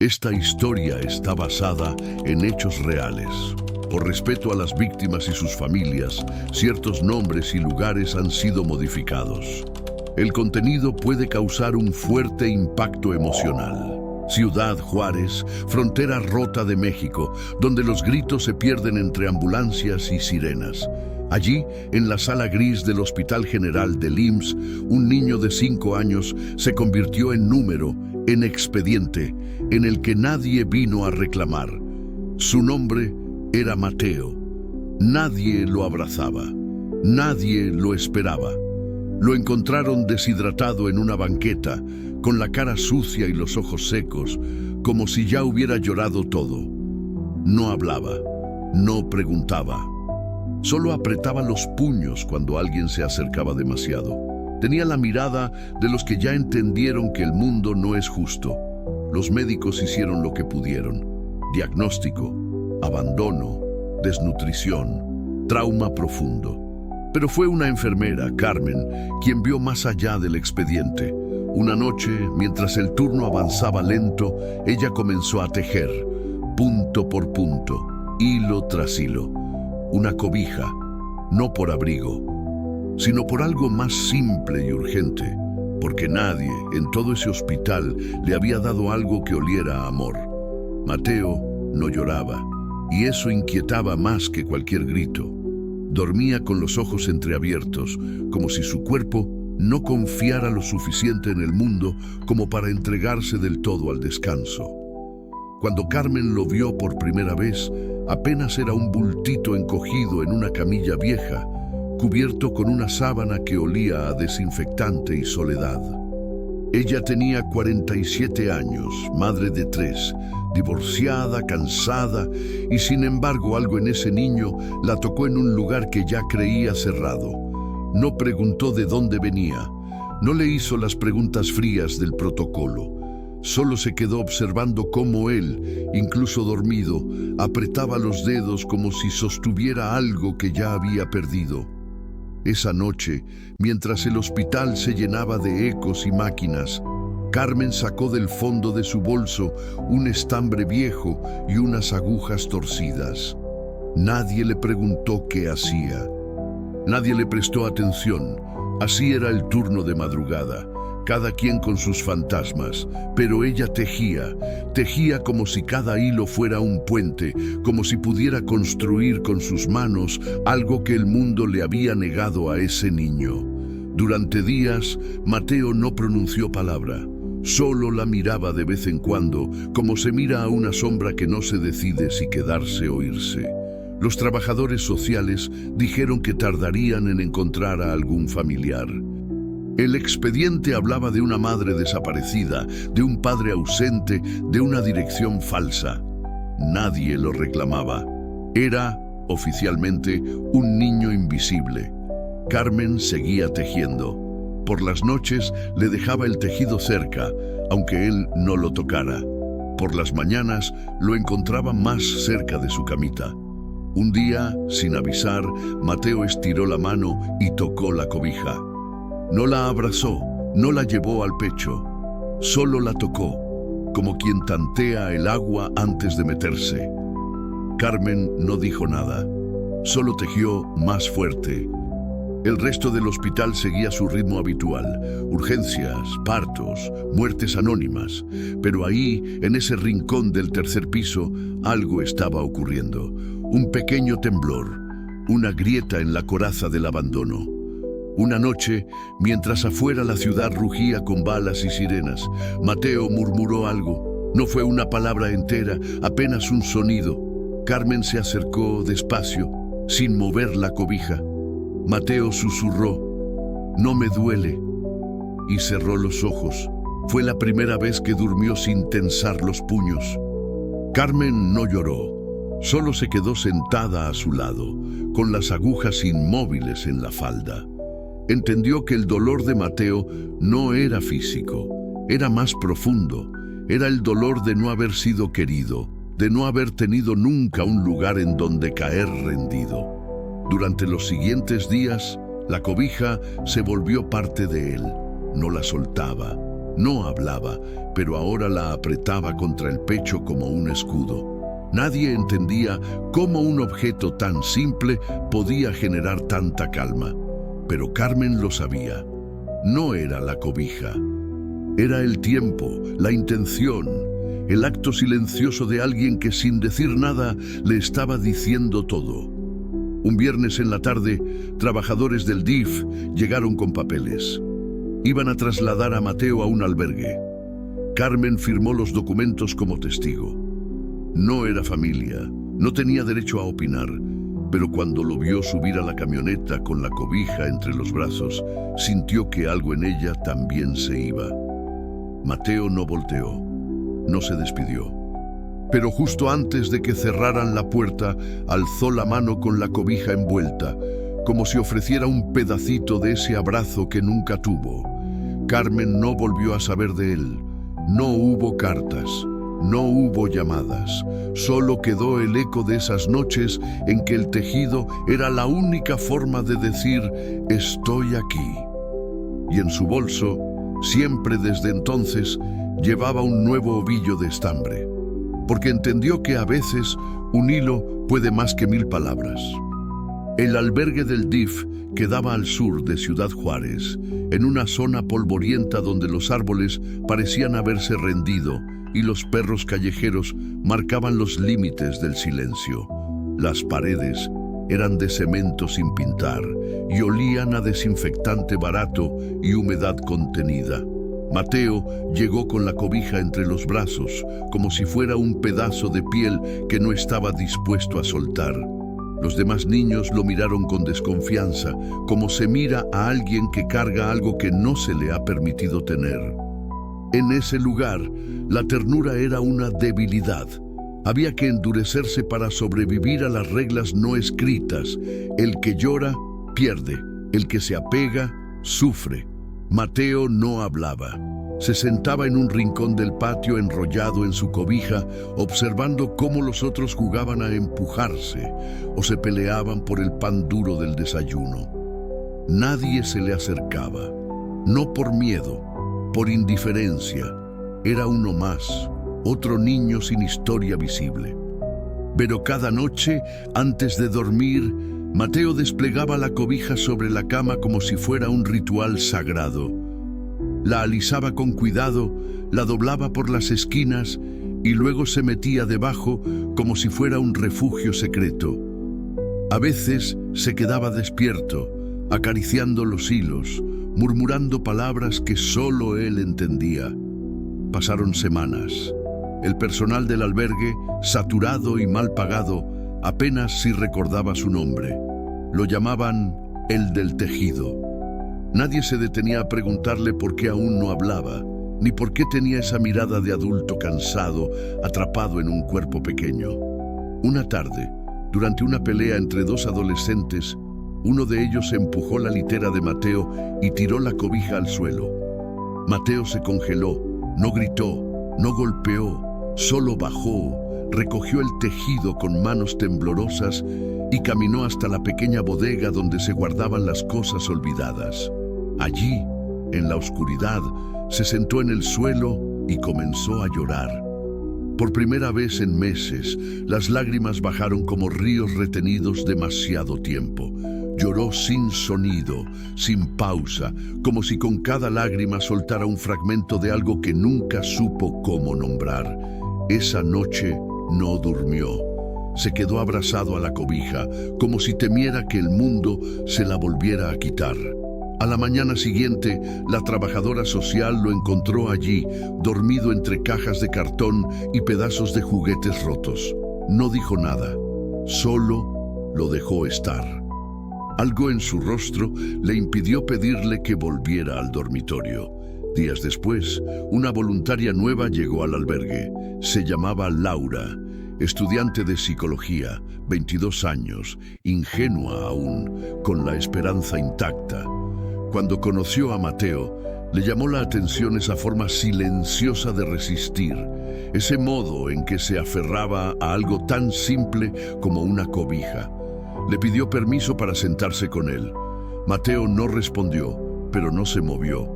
Esta historia está basada en hechos reales. Por respeto a las víctimas y sus familias, ciertos nombres y lugares han sido modificados. El contenido puede causar un fuerte impacto emocional. Ciudad Juárez, frontera rota de México, donde los gritos se pierden entre ambulancias y sirenas. Allí, en la sala gris del Hospital General del IMSS, un niño de 5 años se convirtió en número, en expediente, en el que nadie vino a reclamar. Su nombre era Mateo. Nadie lo abrazaba. Nadie lo esperaba. Lo encontraron deshidratado en una banqueta, con la cara sucia y los ojos secos, como si ya hubiera llorado todo. No hablaba, no preguntaba. Solo apretaba los puños cuando alguien se acercaba demasiado. Tenía la mirada de los que ya entendieron que el mundo no es justo. Los médicos hicieron lo que pudieron. Diagnóstico, abandono, desnutrición, trauma profundo. Pero fue una enfermera, Carmen, quien vio más allá del expediente. Una noche, mientras el turno avanzaba lento, ella comenzó a tejer, punto por punto, hilo tras hilo, una cobija, no por abrigo, sino por algo más simple y urgente, porque nadie en todo ese hospital le había dado algo que oliera a amor. Mateo no lloraba, y eso inquietaba más que cualquier grito. Dormía con los ojos entreabiertos, como si su cuerpo no confiara lo suficiente en el mundo como para entregarse del todo al descanso. Cuando Carmen lo vio por primera vez, apenas era un bultito encogido en una camilla vieja, cubierto con una sábana que olía a desinfectante y soledad. Ella tenía 47 años, madre de 3, divorciada, cansada, y sin embargo algo en ese niño la tocó en un lugar que ya creía cerrado. No preguntó de dónde venía, no le hizo las preguntas frías del protocolo. Solo se quedó observando cómo él, incluso dormido, apretaba los dedos como si sostuviera algo que ya había perdido. Esa noche, mientras el hospital se llenaba de ecos y máquinas, Carmen sacó del fondo de su bolso un estambre viejo y unas agujas torcidas. Nadie le preguntó qué hacía. Nadie le prestó atención. Así era el turno de madrugada, cada quien con sus fantasmas, pero ella tejía como si cada hilo fuera un puente, como si pudiera construir con sus manos algo que el mundo le había negado a ese niño. Durante días, Mateo no pronunció palabra, solo la miraba de vez en cuando, como se mira a una sombra que no se decide si quedarse o irse. Los trabajadores sociales dijeron que tardarían en encontrar a algún familiar. El expediente hablaba de una madre desaparecida, de un padre ausente, de una dirección falsa. Nadie lo reclamaba. Era, oficialmente, un niño invisible. Carmen seguía tejiendo. Por las noches le dejaba el tejido cerca, aunque él no lo tocara. Por las mañanas lo encontraba más cerca de su camita. Un día, sin avisar, Mateo estiró la mano y tocó la cobija. No la abrazó, no la llevó al pecho, solo la tocó, como quien tantea el agua antes de meterse. Carmen no dijo nada, solo tejió más fuerte. El resto del hospital seguía su ritmo habitual, urgencias, partos, muertes anónimas, pero ahí, en ese rincón del tercer piso, algo estaba ocurriendo. Un pequeño temblor, una grieta en la coraza del abandono. Una noche, mientras afuera la ciudad rugía con balas y sirenas, Mateo murmuró algo. No fue una palabra entera, apenas un sonido. Carmen se acercó despacio, sin mover la cobija. Mateo susurró, «No me duele», y cerró los ojos. Fue la primera vez que durmió sin tensar los puños. Carmen no lloró, solo se quedó sentada a su lado, con las agujas inmóviles en la falda. Entendió que el dolor de Mateo no era físico, era más profundo. Era el dolor de no haber sido querido, de no haber tenido nunca un lugar en donde caer rendido. Durante los siguientes días, la cobija se volvió parte de él. No la soltaba, No hablaba, pero ahora la apretaba contra el pecho como un escudo. Nadie entendía cómo un objeto tan simple podía generar tanta calma. Pero Carmen lo sabía. No era la cobija. Era el tiempo, la intención, el acto silencioso de alguien que sin decir nada le estaba diciendo todo. Un viernes en la tarde, trabajadores del DIF llegaron con papeles. Iban a trasladar a Mateo a un albergue. Carmen firmó los documentos como testigo. No era familia, no tenía derecho a opinar, pero cuando lo vio subir a la camioneta con la cobija entre los brazos, sintió que algo en ella también se iba. Mateo no volteó, no se despidió. Pero justo antes de que cerraran la puerta, alzó la mano con la cobija envuelta, como si ofreciera un pedacito de ese abrazo que nunca tuvo. Carmen no volvió a saber de él. No hubo cartas, no hubo llamadas. Solo quedó el eco de esas noches en que el tejido era la única forma de decir «estoy aquí». Y en su bolso, siempre desde entonces, llevaba un nuevo ovillo de estambre, porque entendió que a veces un hilo puede más que 1000 palabras. El albergue del DIF quedaba al sur de Ciudad Juárez, en una zona polvorienta donde los árboles parecían haberse rendido y los perros callejeros marcaban los límites del silencio. Las paredes eran de cemento sin pintar y olían a desinfectante barato y humedad contenida. Mateo llegó con la cobija entre los brazos, como si fuera un pedazo de piel que no estaba dispuesto a soltar. Los demás niños lo miraron con desconfianza, como se mira a alguien que carga algo que no se le ha permitido tener. En ese lugar, la ternura era una debilidad. Había que endurecerse para sobrevivir a las reglas no escritas. El que llora, pierde. El que se apega, sufre. Mateo no hablaba. Se sentaba en un rincón del patio enrollado en su cobija, observando cómo los otros jugaban a empujarse o se peleaban por el pan duro del desayuno. Nadie se le acercaba, no por miedo, por indiferencia. Era uno más, otro niño sin historia visible. Pero cada noche, antes de dormir, Mateo desplegaba la cobija sobre la cama como si fuera un ritual sagrado. La alisaba con cuidado, la doblaba por las esquinas y luego se metía debajo como si fuera un refugio secreto. A veces se quedaba despierto, acariciando los hilos, murmurando palabras que solo él entendía. Pasaron semanas. El personal del albergue, saturado y mal pagado, apenas si recordaba su nombre. Lo llamaban el del tejido. Nadie se detenía a preguntarle por qué aún no hablaba, ni por qué tenía esa mirada de adulto cansado, atrapado en un cuerpo pequeño. Una tarde, durante una pelea entre dos adolescentes, uno de ellos empujó la litera de Mateo y tiró la cobija al suelo. Mateo se congeló, no gritó, no golpeó, solo bajó, recogió el tejido con manos temblorosas y caminó hasta la pequeña bodega donde se guardaban las cosas olvidadas. Allí, en la oscuridad, se sentó en el suelo y comenzó a llorar. Por primera vez en meses, las lágrimas bajaron como ríos retenidos demasiado tiempo. Lloró sin sonido, sin pausa, como si con cada lágrima soltara un fragmento de algo que nunca supo cómo nombrar. Esa noche no durmió. Se quedó abrazado a la cobija, como si temiera que el mundo se la volviera a quitar. A la mañana siguiente, la trabajadora social lo encontró allí, dormido entre cajas de cartón y pedazos de juguetes rotos. No dijo nada, solo lo dejó estar. Algo en su rostro le impidió pedirle que volviera al dormitorio. Días después, una voluntaria nueva llegó al albergue. Se llamaba Laura, estudiante de psicología, 22 años, ingenua aún, con la esperanza intacta. Cuando conoció a Mateo, le llamó la atención esa forma silenciosa de resistir, ese modo en que se aferraba a algo tan simple como una cobija. Le pidió permiso para sentarse con él. Mateo no respondió, pero no se movió.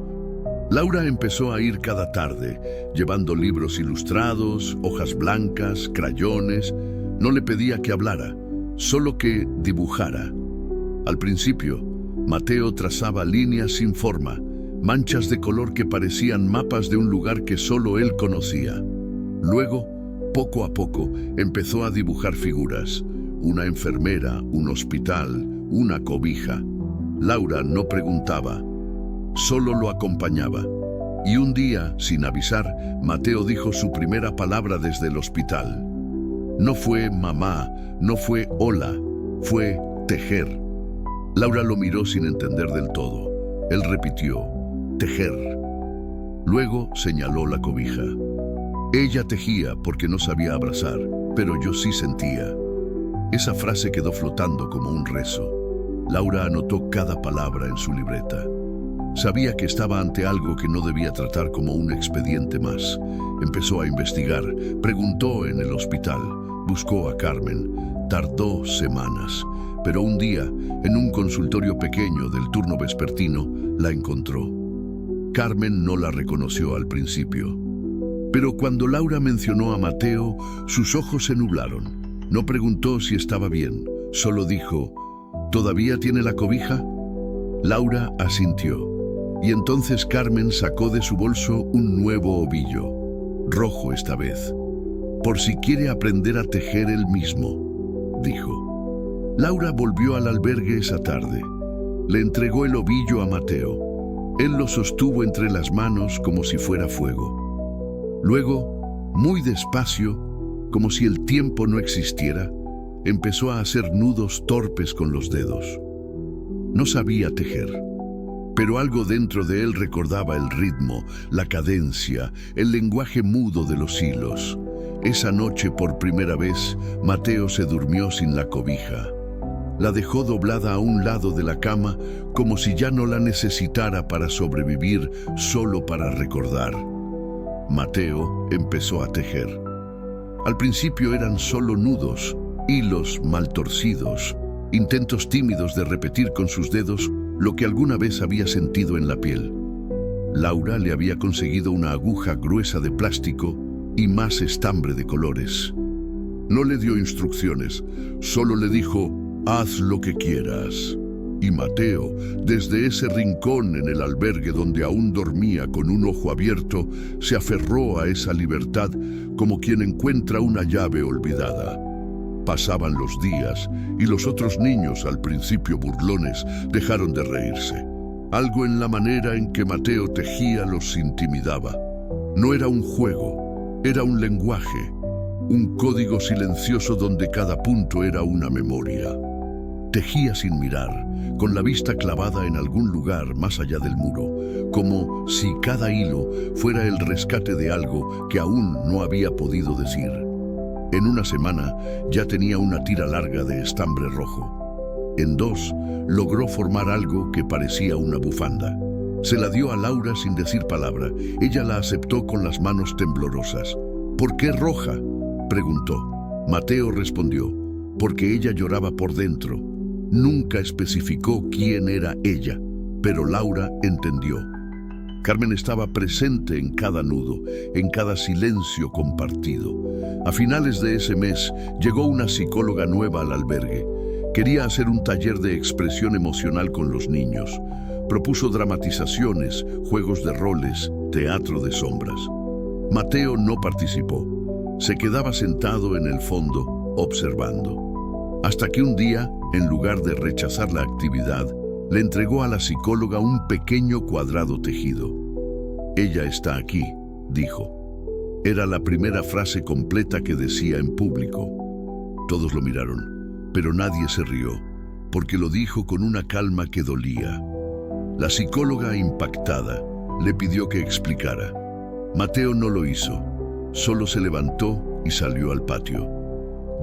Laura empezó a ir cada tarde, llevando libros ilustrados, hojas blancas, crayones. No le pedía que hablara, solo que dibujara. Al principio, Mateo trazaba líneas sin forma, manchas de color que parecían mapas de un lugar que solo él conocía. Luego, poco a poco, empezó a dibujar figuras: una enfermera, un hospital, una cobija. Laura no preguntaba, solo lo acompañaba. Y un día, sin avisar, Mateo dijo su primera palabra desde el hospital. No fue mamá, no fue hola, fue tejer. Laura lo miró sin entender del todo. Él repitió, tejer. Luego señaló la cobija. Ella tejía porque no sabía abrazar, pero yo sí sentía. Esa frase quedó flotando como un rezo. Laura anotó cada palabra en su libreta. Sabía que estaba ante algo que no debía tratar como un expediente más. Empezó a investigar, preguntó en el hospital, buscó a Carmen. Tardó semanas, pero un día, en un consultorio pequeño del turno vespertino, la encontró. Carmen no la reconoció al principio. Pero cuando Laura mencionó a Mateo, sus ojos se nublaron. No preguntó si estaba bien, solo dijo, ¿todavía tiene la cobija? Laura asintió. Y entonces Carmen sacó de su bolso un nuevo ovillo, rojo esta vez. Por si quiere aprender a tejer él mismo, dijo. Laura volvió al albergue esa tarde. Le entregó el ovillo a Mateo. Él lo sostuvo entre las manos como si fuera fuego. Luego, muy despacio, como si el tiempo no existiera, empezó a hacer nudos torpes con los dedos. No sabía tejer, pero algo dentro de él recordaba el ritmo, la cadencia, el lenguaje mudo de los hilos. Esa noche, por primera vez, Mateo se durmió sin la cobija. La dejó doblada a un lado de la cama, como si ya no la necesitara para sobrevivir, solo para recordar. Mateo empezó a tejer. Al principio eran solo nudos, hilos mal torcidos, intentos tímidos de repetir con sus dedos lo que alguna vez había sentido en la piel. Laura le había conseguido una aguja gruesa de plástico y más estambre de colores. No le dio instrucciones, solo le dijo, haz lo que quieras. Y Mateo, desde ese rincón en el albergue donde aún dormía con un ojo abierto, se aferró a esa libertad como quien encuentra una llave olvidada. Pasaban los días y los otros niños, al principio burlones, dejaron de reírse. Algo en la manera en que Mateo tejía los intimidaba. No era un juego, era un lenguaje, un código silencioso donde cada punto era una memoria. Tejía sin mirar, con la vista clavada en algún lugar más allá del muro, como si cada hilo fuera el rescate de algo que aún no había podido decir. En una semana ya tenía una tira larga de estambre rojo. En 2, logró formar algo que parecía una bufanda. Se la dio a Laura sin decir palabra. Ella la aceptó con las manos temblorosas. ¿Por qué roja?, preguntó. Mateo respondió, porque ella lloraba por dentro. Nunca especificó quién era ella, pero Laura entendió. Carmen estaba presente en cada nudo, en cada silencio compartido. A finales de ese mes, llegó una psicóloga nueva al albergue. Quería hacer un taller de expresión emocional con los niños. Propuso dramatizaciones, juegos de roles, teatro de sombras. Mateo no participó. Se quedaba sentado en el fondo, observando. Hasta que un día, en lugar de rechazar la actividad, le entregó a la psicóloga un pequeño cuadrado tejido. Ella está aquí, dijo. Era la primera frase completa que decía en público. Todos lo miraron, pero nadie se rió, porque lo dijo con una calma que dolía. La psicóloga, impactada, le pidió que explicara. Mateo no lo hizo, solo se levantó y salió al patio.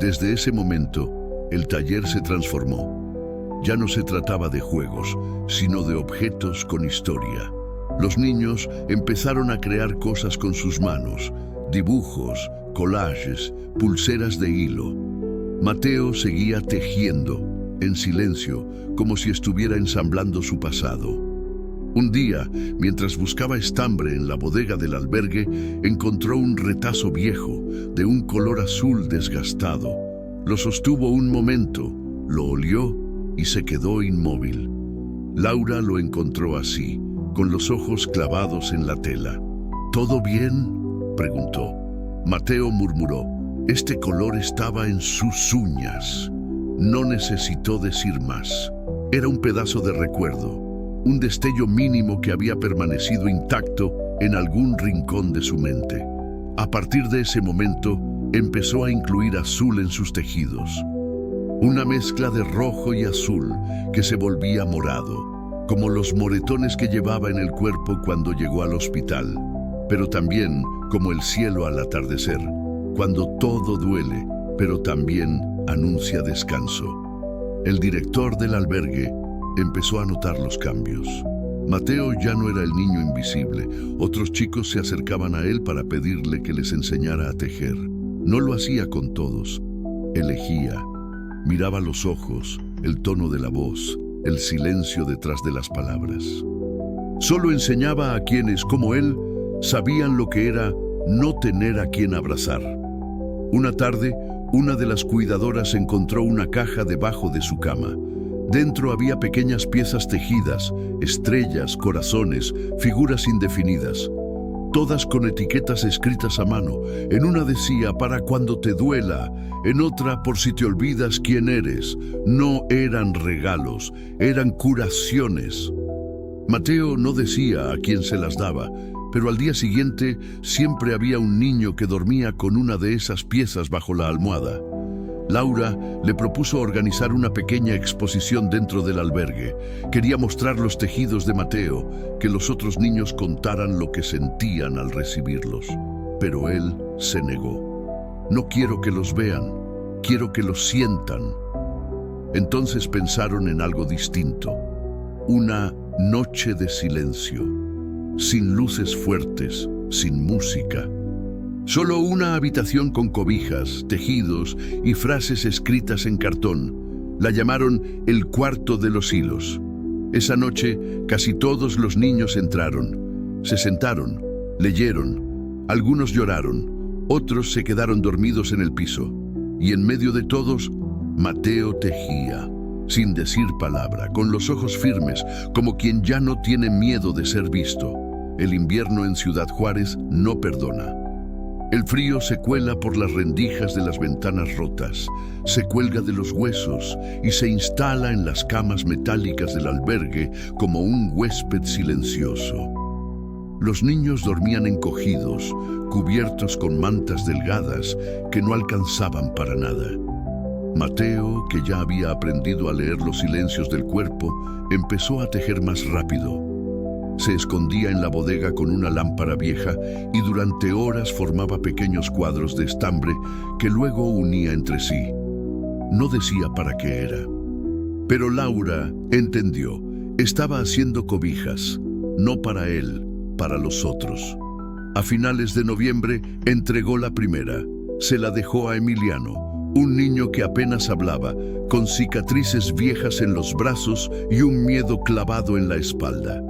Desde ese momento, el taller se transformó. Ya no se trataba de juegos, sino de objetos con historia. Los niños empezaron a crear cosas con sus manos, dibujos, collages, pulseras de hilo. Mateo seguía tejiendo, en silencio, como si estuviera ensamblando su pasado. Un día, mientras buscaba estambre en la bodega del albergue, encontró un retazo viejo, de un color azul desgastado. Lo sostuvo un momento, lo olió y se quedó inmóvil. Laura lo encontró así, con los ojos clavados en la tela. ¿Todo bien?, preguntó. Mateo murmuró. Este color estaba en sus uñas. No necesitó decir más. Era un pedazo de recuerdo, un destello mínimo que había permanecido intacto en algún rincón de su mente. A partir de ese momento, empezó a incluir azul en sus tejidos. Una mezcla de rojo y azul que se volvía morado, como los moretones que llevaba en el cuerpo cuando llegó al hospital, pero también como el cielo al atardecer, cuando todo duele, pero también anuncia descanso. El director del albergue empezó a notar los cambios. Mateo ya no era el niño invisible. Otros chicos se acercaban a él para pedirle que les enseñara a tejer. No lo hacía con todos. Elegía. Miraba los ojos, el tono de la voz, el silencio detrás de las palabras. Solo enseñaba a quienes, como él, sabían lo que era no tener a quien abrazar. Una tarde, una de las cuidadoras encontró una caja debajo de su cama. Dentro había pequeñas piezas tejidas, estrellas, corazones, figuras indefinidas, todas con etiquetas escritas a mano. En una decía, para cuando te duela, en otra, por si te olvidas quién eres. No eran regalos, eran curaciones. Mateo no decía a quién se las daba, pero al día siguiente siempre había un niño que dormía con una de esas piezas bajo la almohada. Laura le propuso organizar una pequeña exposición dentro del albergue. Quería mostrar los tejidos de Mateo, que los otros niños contaran lo que sentían al recibirlos. Pero él se negó. No quiero que los vean, quiero que los sientan. Entonces pensaron en algo distinto. Una noche de silencio, sin luces fuertes, sin música. Solo una habitación con cobijas, tejidos y frases escritas en cartón. La llamaron el cuarto de los hilos. Esa noche casi todos los niños entraron. Se sentaron, leyeron. Algunos lloraron, otros se quedaron dormidos en el piso. Y en medio de todos, Mateo tejía, sin decir palabra, con los ojos firmes, como quien ya no tiene miedo de ser visto. El invierno en Ciudad Juárez no perdona. El frío se cuela por las rendijas de las ventanas rotas, se cuelga de los huesos y se instala en las camas metálicas del albergue como un huésped silencioso. Los niños dormían encogidos, cubiertos con mantas delgadas que no alcanzaban para nada. Mateo, que ya había aprendido a leer los silencios del cuerpo, empezó a tejer más rápido. Se escondía en la bodega con una lámpara vieja y durante horas formaba pequeños cuadros de estambre que luego unía entre sí. No decía para qué era. Pero Laura entendió. Estaba haciendo cobijas, no para él, para los otros. A finales de noviembre entregó la primera. Se la dejó a Emiliano, un niño que apenas hablaba, con cicatrices viejas en los brazos y un miedo clavado en la espalda.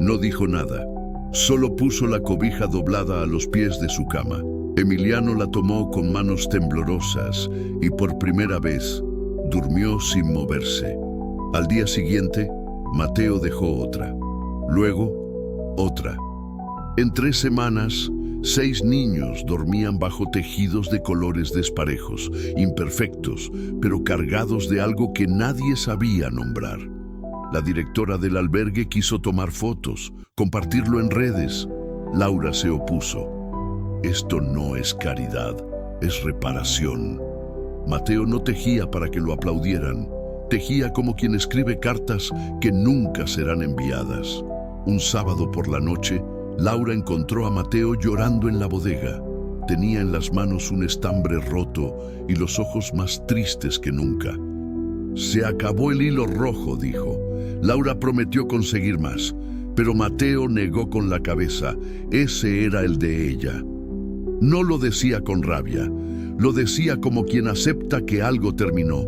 No dijo nada, solo puso la cobija doblada a los pies de su cama. Emiliano la tomó con manos temblorosas y por primera vez durmió sin moverse. Al día siguiente, Mateo dejó otra, luego otra. En 3 semanas, 6 niños dormían bajo tejidos de colores desparejos, imperfectos, pero cargados de algo que nadie sabía nombrar. La directora del albergue quiso tomar fotos, compartirlo en redes. Laura se opuso. Esto no es caridad, es reparación. Mateo no tejía para que lo aplaudieran. Tejía como quien escribe cartas que nunca serán enviadas. Un sábado por la noche, Laura encontró a Mateo llorando en la bodega. Tenía en las manos un estambre roto y los ojos más tristes que nunca. Se acabó el hilo rojo, dijo. Laura prometió conseguir más, pero Mateo negó con la cabeza. Ese era el de ella. No lo decía con rabia, lo decía como quien acepta que algo terminó,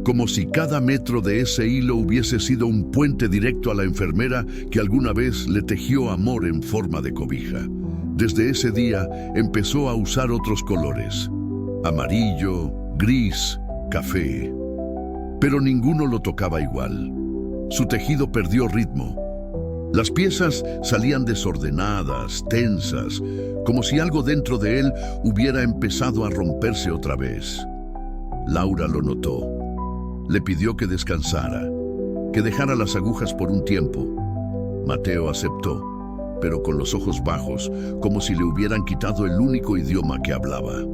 como si cada metro de ese hilo hubiese sido un puente directo a la enfermera que alguna vez le tejió amor en forma de cobija. Desde ese día empezó a usar otros colores: amarillo, gris, café. Pero ninguno lo tocaba igual. Su tejido perdió ritmo. Las piezas salían desordenadas, tensas, como si algo dentro de él hubiera empezado a romperse otra vez. Laura lo notó. Le pidió que descansara, que dejara las agujas por un tiempo. Mateo aceptó, pero con los ojos bajos, como si le hubieran quitado el único idioma que hablaba.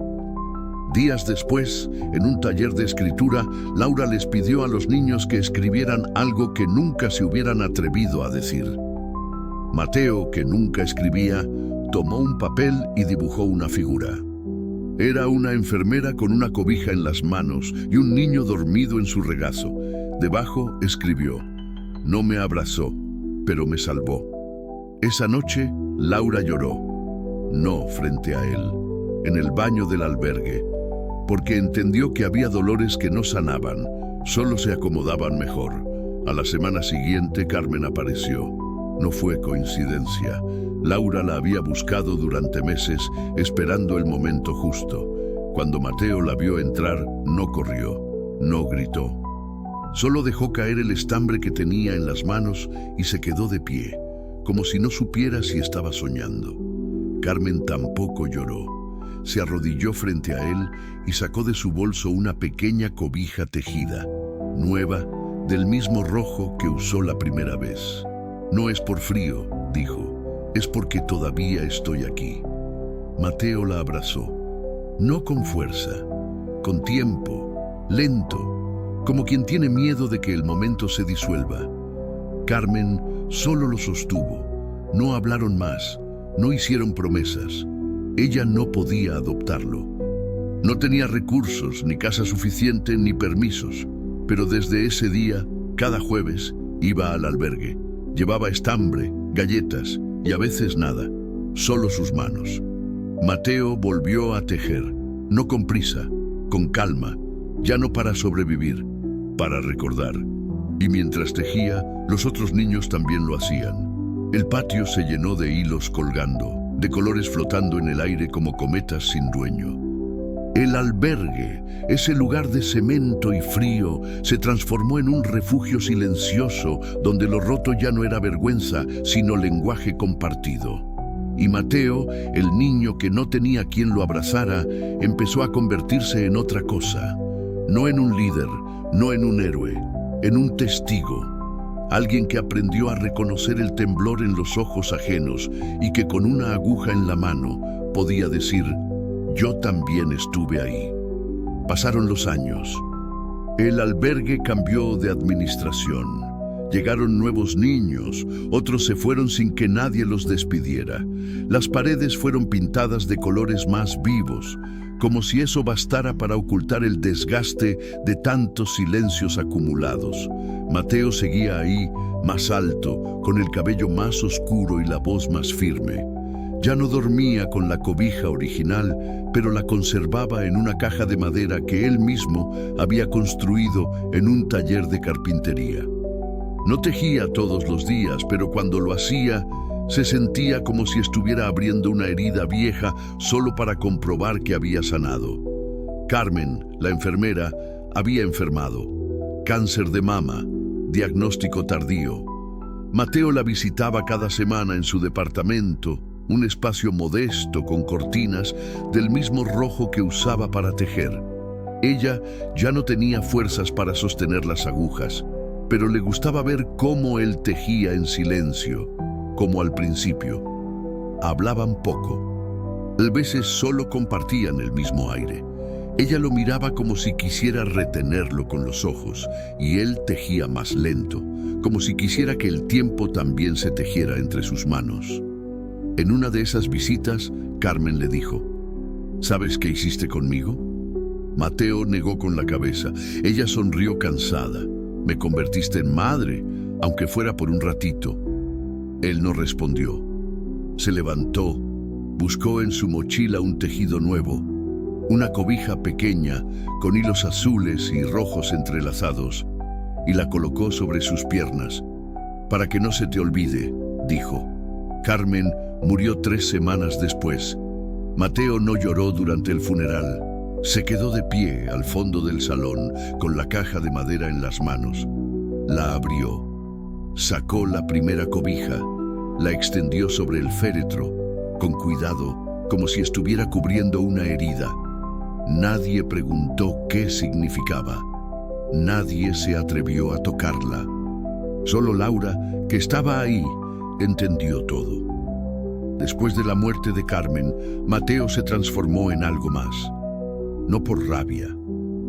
Días después, en un taller de escritura, Laura les pidió a los niños que escribieran algo que nunca se hubieran atrevido a decir. Mateo, que nunca escribía, tomó un papel y dibujó una figura. Era una enfermera con una cobija en las manos y un niño dormido en su regazo. Debajo escribió: "No me abrazó, pero me salvó". Esa noche, Laura lloró, no frente a él, en el baño del albergue, porque entendió que había dolores que no sanaban, solo se acomodaban mejor. A la semana siguiente, Carmen apareció. No fue coincidencia. Laura la había buscado durante meses, esperando el momento justo. Cuando Mateo la vio entrar, no corrió, no gritó. Solo dejó caer el estambre que tenía en las manos y se quedó de pie, como si no supiera si estaba soñando. Carmen tampoco lloró. Se arrodilló frente a él y sacó de su bolso una pequeña cobija tejida, nueva, del mismo rojo que usó la primera vez. "No es por frío", dijo, "es porque todavía estoy aquí". Mateo la abrazó, no con fuerza, con tiempo, lento, como quien tiene miedo de que el momento se disuelva. Carmen solo lo sostuvo. No hablaron más, no hicieron promesas. Ella no podía adoptarlo. No tenía recursos, ni casa suficiente, ni permisos. Pero desde ese día, cada jueves, iba al albergue. Llevaba estambre, galletas y a veces nada, solo sus manos. Mateo volvió a tejer, no con prisa, con calma, ya no para sobrevivir, para recordar. Y mientras tejía, los otros niños también lo hacían. El patio se llenó de hilos colgando, de colores flotando en el aire como cometas sin dueño. El albergue, ese lugar de cemento y frío, se transformó en un refugio silencioso donde lo roto ya no era vergüenza, sino lenguaje compartido. Y Mateo, el niño que no tenía quien lo abrazara, empezó a convertirse en otra cosa. No en un líder, no en un héroe, en un testigo. Alguien que aprendió a reconocer el temblor en los ojos ajenos y que con una aguja en la mano podía decir: "Yo también estuve ahí". Pasaron los años. El albergue cambió de administración. Llegaron nuevos niños, otros se fueron sin que nadie los despidiera. Las paredes fueron pintadas de colores más vivos, como si eso bastara para ocultar el desgaste de tantos silencios acumulados. Mateo seguía ahí, más alto, con el cabello más oscuro y la voz más firme. Ya no dormía con la cobija original, pero la conservaba en una caja de madera que él mismo había construido en un taller de carpintería. No tejía todos los días, pero cuando lo hacía, se sentía como si estuviera abriendo una herida vieja solo para comprobar que había sanado. Carmen, la enfermera, había enfermado. Cáncer de mama, diagnóstico tardío. Mateo la visitaba cada semana en su departamento, un espacio modesto con cortinas del mismo rojo que usaba para tejer. Ella ya no tenía fuerzas para sostener las agujas, pero le gustaba ver cómo él tejía en silencio, como al principio. Hablaban poco. A veces solo compartían el mismo aire. Ella lo miraba como si quisiera retenerlo con los ojos, y él tejía más lento, como si quisiera que el tiempo también se tejiera entre sus manos. En una de esas visitas, Carmen le dijo: "¿Sabes qué hiciste conmigo?". Mateo negó con la cabeza. Ella sonrió cansada. "Me convertiste en madre, aunque fuera por un ratito". Él no respondió. Se levantó, buscó en su mochila un tejido nuevo. una cobija pequeña con hilos azules y rojos entrelazados, y la colocó sobre sus piernas. «Para que no se te olvide», dijo. Carmen murió 3 semanas después. Mateo no lloró durante el funeral. Se quedó de pie al fondo del salón con la caja de madera en las manos. La abrió. Sacó la primera cobija, la extendió sobre el féretro, con cuidado, como si estuviera cubriendo una herida. Nadie preguntó qué significaba. Nadie se atrevió a tocarla. Solo Laura, que estaba ahí, entendió todo. Después de la muerte de Carmen, Mateo se transformó en algo más. No por rabia,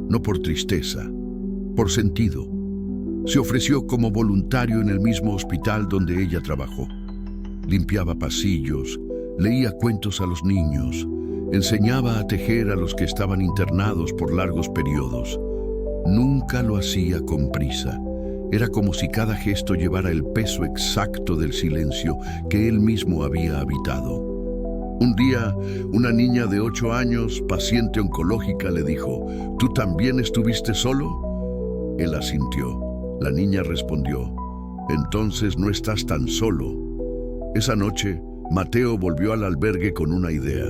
no por tristeza, por sentido. Se ofreció como voluntario en el mismo hospital donde ella trabajó. Limpiaba pasillos, leía cuentos a los niños, enseñaba a tejer a los que estaban internados por largos periodos. Nunca lo hacía con prisa. Era como si cada gesto llevara el peso exacto del silencio que él mismo había habitado. Un día, una niña de 8 años, paciente oncológica, le dijo: «¿Tú también estuviste solo?». Él asintió. La niña respondió: «Entonces no estás tan solo». Esa noche, Mateo volvió al albergue con una idea.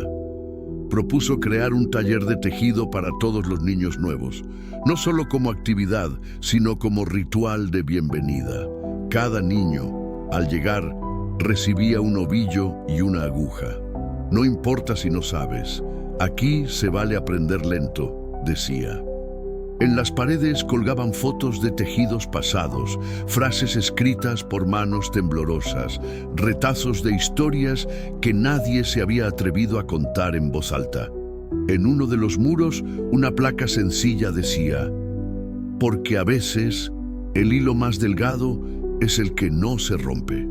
Propuso crear un taller de tejido para todos los niños nuevos, no solo como actividad, sino como ritual de bienvenida. Cada niño, al llegar, recibía un ovillo y una aguja. «No importa si no sabes, aquí se vale aprender lento», decía. En las paredes colgaban fotos de tejidos pasados, frases escritas por manos temblorosas, retazos de historias que nadie se había atrevido a contar en voz alta. En uno de los muros, una placa sencilla decía: «Porque a veces el hilo más delgado es el que no se rompe».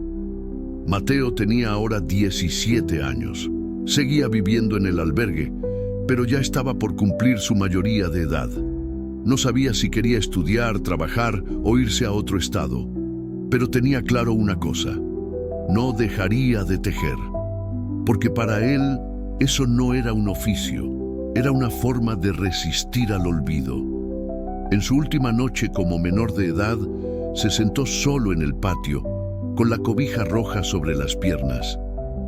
Mateo tenía ahora 17 años. Seguía viviendo en el albergue, pero ya estaba por cumplir su mayoría de edad. No sabía si quería estudiar, trabajar o irse a otro estado, pero tenía claro una cosa: no dejaría de tejer, porque para él eso no era un oficio, era una forma de resistir al olvido. En su última noche como menor de edad, se sentó solo en el patio, con la cobija roja sobre las piernas.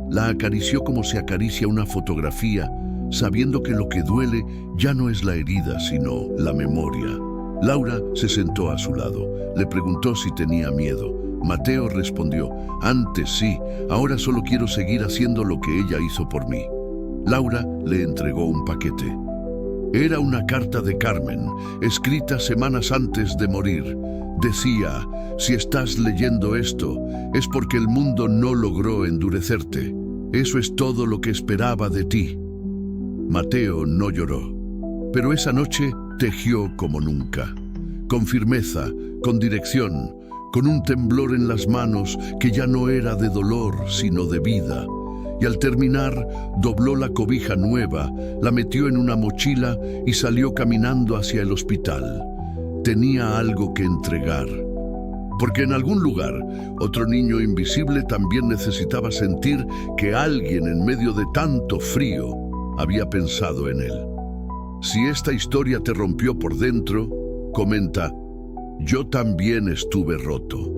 La acarició como se acaricia una fotografía, sabiendo que lo que duele ya no es la herida, sino la memoria. Laura se sentó a su lado. Le preguntó si tenía miedo. Mateo respondió: «Antes sí, ahora solo quiero seguir haciendo lo que ella hizo por mí». Laura le entregó un paquete. Era una carta de Carmen, escrita semanas antes de morir. Decía: «Si estás leyendo esto, es porque el mundo no logró endurecerte. Eso es todo lo que esperaba de ti». Mateo no lloró, pero esa noche tejió como nunca, con firmeza, con dirección, con un temblor en las manos que ya no era de dolor, sino de vida. Y al terminar, dobló la cobija nueva, la metió en una mochila y salió caminando hacia el hospital. Tenía algo que entregar, porque en algún lugar, otro niño invisible también necesitaba sentir que alguien en medio de tanto frío había pensado en él. Si esta historia te rompió por dentro, comenta: «Yo también estuve roto».